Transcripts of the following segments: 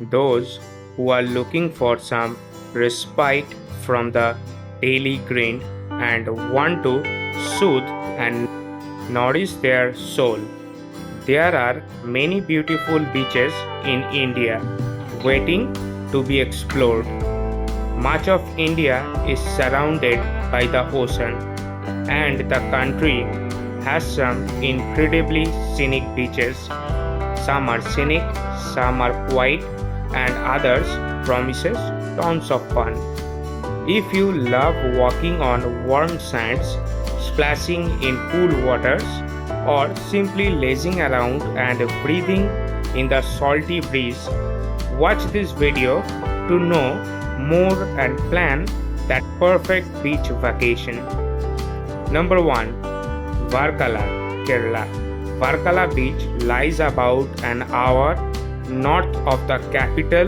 those who are looking for some respite from the daily grind and want to soothe and nourish their soul. There are many beautiful beaches in India waiting to be explored. Much of India is surrounded by the ocean, and the country has some incredibly scenic beaches. Some are scenic, some are quiet, and others promises tons of fun. If you love walking on warm sands, splashing in cool waters, or simply lazing around and breathing in the salty breeze, watch this video to know more and plan that perfect beach vacation. Number 1. Varkala, Kerala. Varkala Beach lies about an hour north of the capital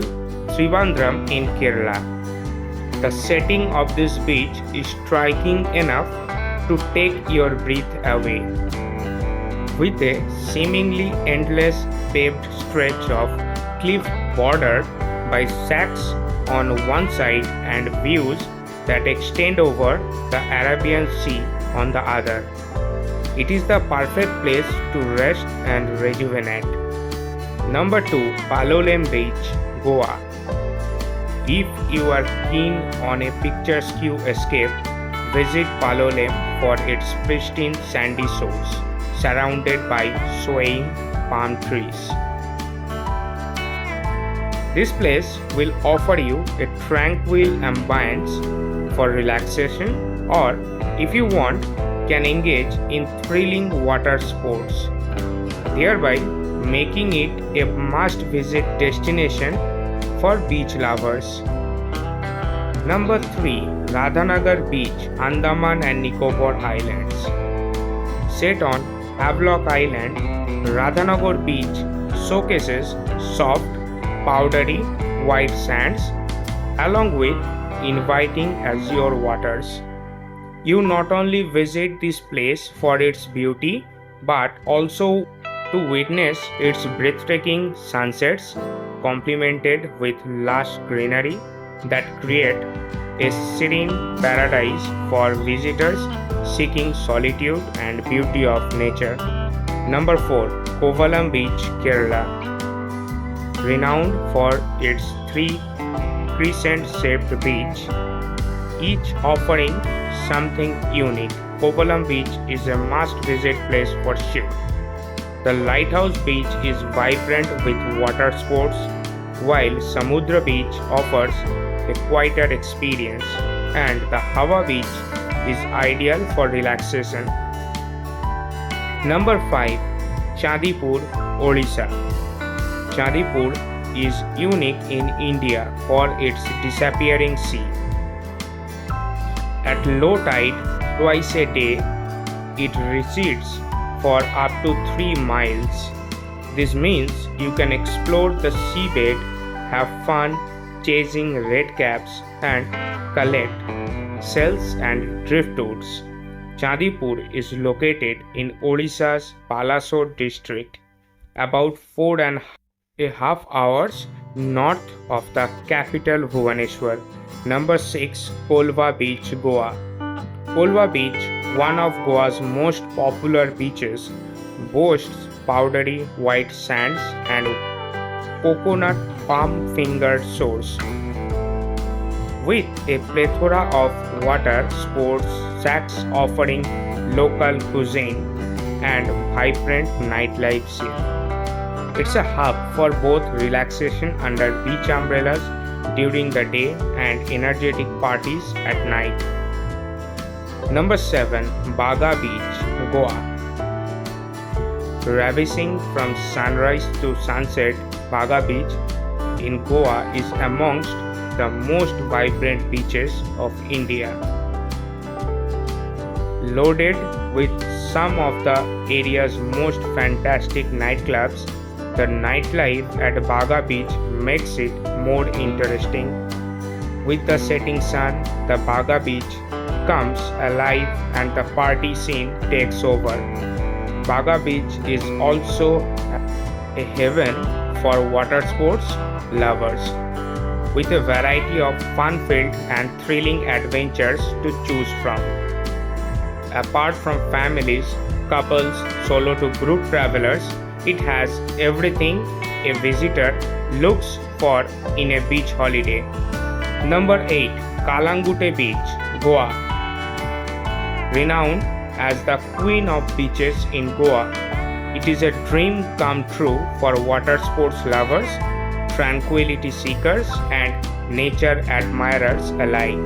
Trivandrum in Kerala. The setting of this beach is striking enough to take your breath away. With a seemingly endless paved stretch of cliff bordered by shacks on one side and views that extend over the Arabian Sea on the other. It is the perfect place to rest and rejuvenate. Number 2. Palolem Beach, Goa. If you are keen on a picturesque escape, visit Palolem for its pristine sandy shores, surrounded by swaying palm trees. This place will offer you a tranquil ambience for relaxation, or if you want, can engage in thrilling water sports, thereby making it a must-visit destination for beach lovers. Number 3. Radhanagar Beach, Andaman and Nicobar Islands. Set on Havelock Island, Radhanagar Beach showcases soft, powdery white sands along with inviting azure waters. You not only visit this place for its beauty but also to witness its breathtaking sunsets complemented with lush greenery that create a serene paradise for visitors seeking solitude and beauty of nature. Number 4. Kovalam Beach, Kerala. Renowned for its 3 crescent-shaped beach, each offering something unique, Kovalam Beach is a must-visit place for sure. The Lighthouse Beach is vibrant with water sports, while Samudra Beach offers a quieter experience, and the Hawa Beach is ideal for relaxation. Number 5. Chandipur, Odisha. Chandipur is unique in India for its disappearing sea. At low tide, twice a day, it recedes for up to 3 miles. This means you can explore the seabed, have fun chasing redcaps, and collect shells and driftwoods. Chandipur is located in Odisha's Balasore district, about 4.5 hours north of the capital Bhubaneswar. Number 6. Colva Beach, Goa. Colva Beach, one of Goa's most popular beaches, boasts powdery white sands and coconut palm fingered shores. With a plethora of water sports shacks offering local cuisine and vibrant nightlife scene. It's a hub for both relaxation under beach umbrellas during the day and energetic parties at night. Number 7. Baga Beach, Goa. Ravishing from sunrise to sunset, Baga Beach in Goa is amongst the most vibrant beaches of India. Loaded with some of the area's most fantastic nightclubs, the nightlife at Baga Beach makes it more interesting. With the setting sun, the Baga Beach comes alive and the party scene takes over. Baga Beach is also a haven for water sports lovers, with a variety of fun-filled and thrilling adventures to choose from. Apart from families, couples, solo to group travelers, it has everything a visitor looks for in a beach holiday. Number 8. Kalangute Beach, Goa. Renowned as the Queen of Beaches in Goa, it is a dream come true for water sports lovers, tranquility seekers, and nature admirers alike.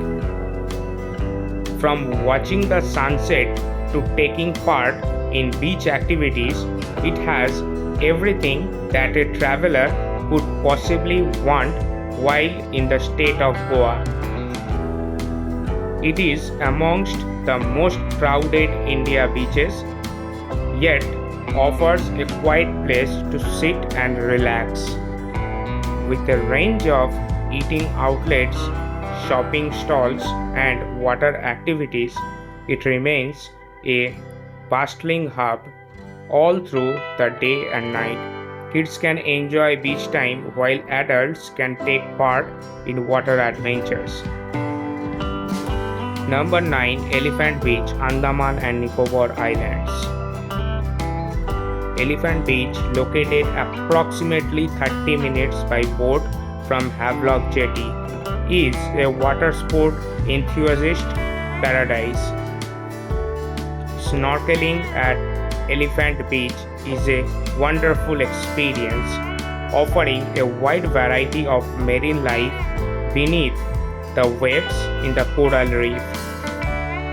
From watching the sunset to taking part in beach activities, it has everything that a traveler could possibly want while in the state of Goa. It is amongst the most crowded India beaches, yet offers a quiet place to sit and relax. With a range of eating outlets, shopping stalls, and water activities, it remains a bustling hub all through the day and night. Kids can enjoy beach time while adults can take part in water adventures. Number 9. Elephant Beach, Andaman and Nicobar Islands. Elephant Beach, located approximately 30 minutes by boat from Havelock Jetty, is a water sport enthusiast paradise. Snorkeling at Elephant Beach is a wonderful experience, offering a wide variety of marine life beneath the waves in the coral reef.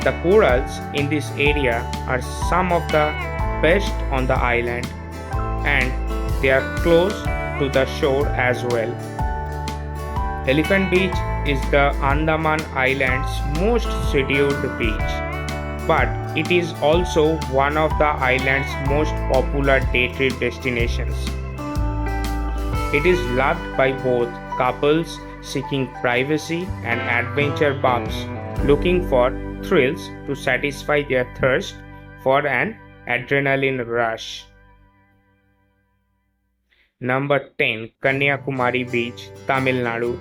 The corals in this area are some of the best on the island, and they are close to the shore as well. Elephant Beach is the Andaman Island's most scheduled beach, but it is also one of the island's most popular day trip destinations. It is loved by both couples seeking privacy and adventure buffs looking for thrills to satisfy their thirst for an adrenaline rush. Number 10. Kanyakumari Beach, Tamil Nadu.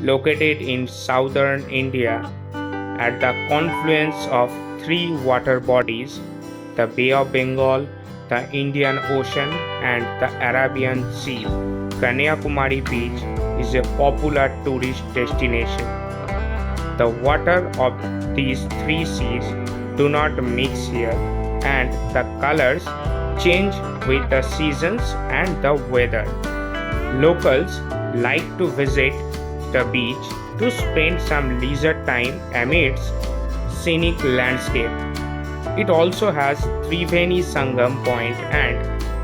Located in southern India at the confluence of three water bodies, the Bay of Bengal, the Indian Ocean, and the Arabian Sea, Kanyakumari Beach is a popular tourist destination. The water of these three seas do not mix here, and the colors change with the seasons and the weather. Locals like to visit the beach to spend some leisure time amidst scenic landscape. It also has Triveni Sangam Point and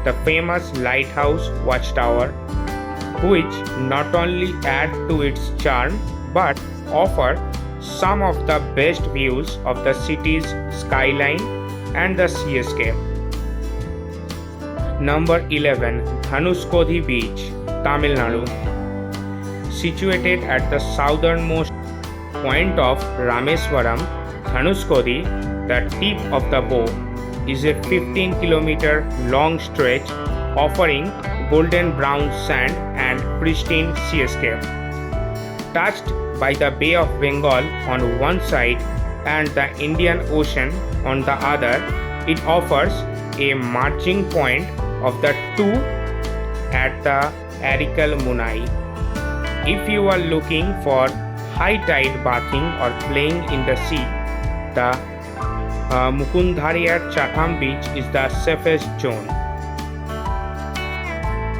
the famous lighthouse watchtower, which not only add to its charm but offer some of the best views of the city's skyline and the seascape. Number 11. Dhanuskodhi Beach, Tamil Nadu. Situated at the southernmost point of Rameswaram, Dhanuskodhi, the tip of the bow, is a 15-kilometer long stretch offering golden brown sand and pristine seascape. Touched by the Bay of Bengal on one side and the Indian Ocean on the other, it offers a marching point of the two at the Arikal Munai. If you are looking for high tide bathing or playing in the sea, the Mukundhariya Chatham Beach is the safest zone.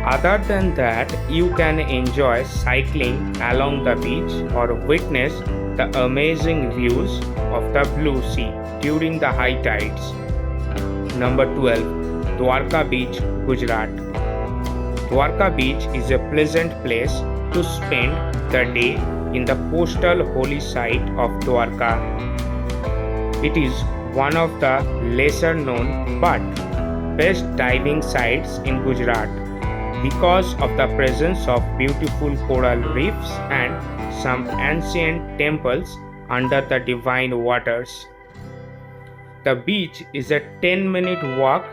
Other than that, you can enjoy cycling along the beach or witness the amazing views of the blue sea during the high tides. Number 12. Dwarka Beach, Gujarat. Dwarka Beach is a pleasant place to spend the day in the coastal holy site of Dwarka. It is one of the lesser known but best diving sites in Gujarat because of the presence of beautiful coral reefs and some ancient temples under the divine waters. The beach is a 10-minute walk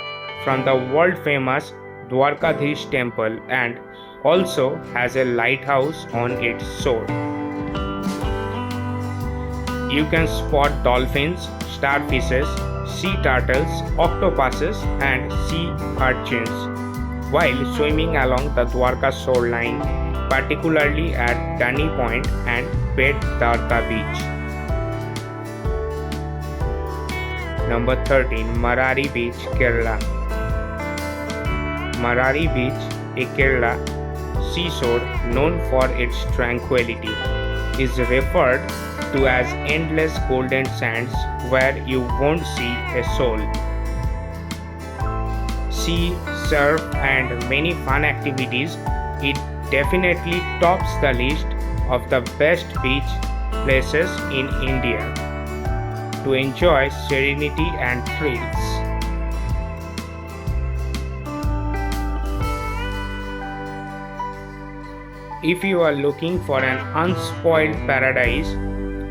from the world-famous Dwarkadhish temple and also has a lighthouse on its shore. You can spot dolphins, starfishes, sea turtles, octopuses, and sea urchins while swimming along the Dwarka shoreline, particularly at Dani Point and Dwarka Beach. Number 13. Marari Beach, Kerala. Marari Beach, a Kerala seashore known for its tranquility, is referred to as endless golden sands where you won't see a soul. Sea, surf, and many fun activities, it definitely tops the list of the best beach places in India to enjoy serenity and thrills. If you are looking for an unspoiled paradise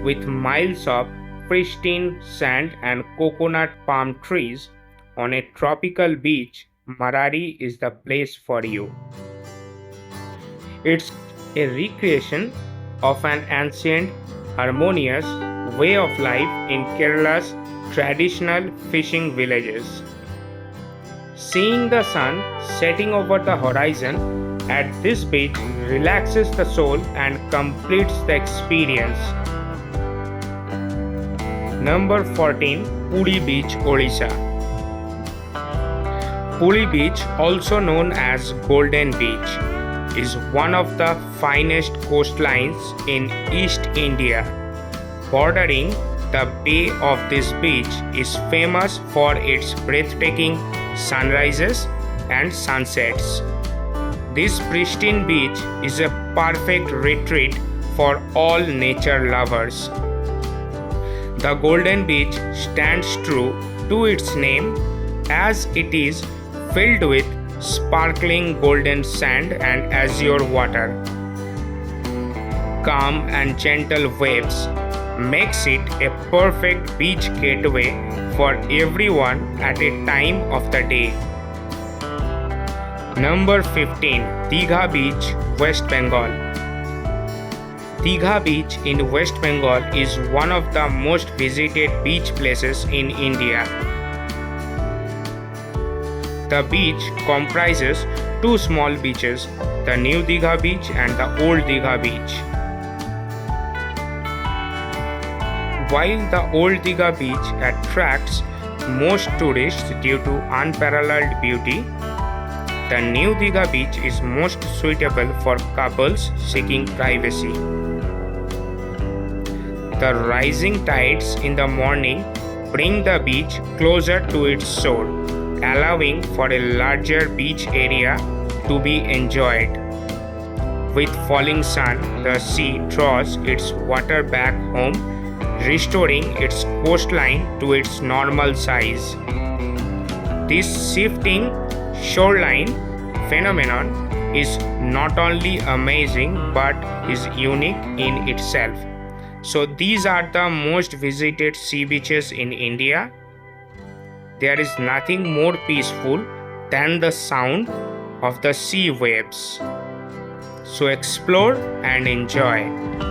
with miles of pristine sand and coconut palm trees on a tropical beach, Marari is the place for you. It's a recreation of an ancient, harmonious way of life in Kerala's traditional fishing villages. Seeing the sun setting over the horizon at this beach relaxes the soul and completes the experience. Number 14. Pully Beach, Odisha. Pully Beach, also known as Golden Beach, is one of the finest coastlines in East India. Bordering the bay of this beach is famous for its breathtaking sunrises and sunsets. This pristine beach is a perfect retreat for all nature lovers. The Golden Beach stands true to its name as it is filled with sparkling golden sand and azure water. Calm and gentle waves makes it a perfect beach getaway for everyone at a time of the day. Number 15. Digha Beach, West Bengal. Digha Beach in West Bengal is one of the most visited beach places in India. The beach comprises two small beaches, the New Digha Beach and the Old Digha Beach. While the Old Digha Beach attracts most tourists due to unparalleled beauty, the New Digha Beach is most suitable for couples seeking privacy. The rising tides in the morning bring the beach closer to its shore, allowing for a larger beach area to be enjoyed. With falling sun, the sea draws its water back home, restoring its coastline to its normal size. This shifting shoreline phenomenon is not only amazing but is unique in itself. So these are the most visited sea beaches in India. There is nothing more peaceful than the sound of the sea waves. So explore and enjoy.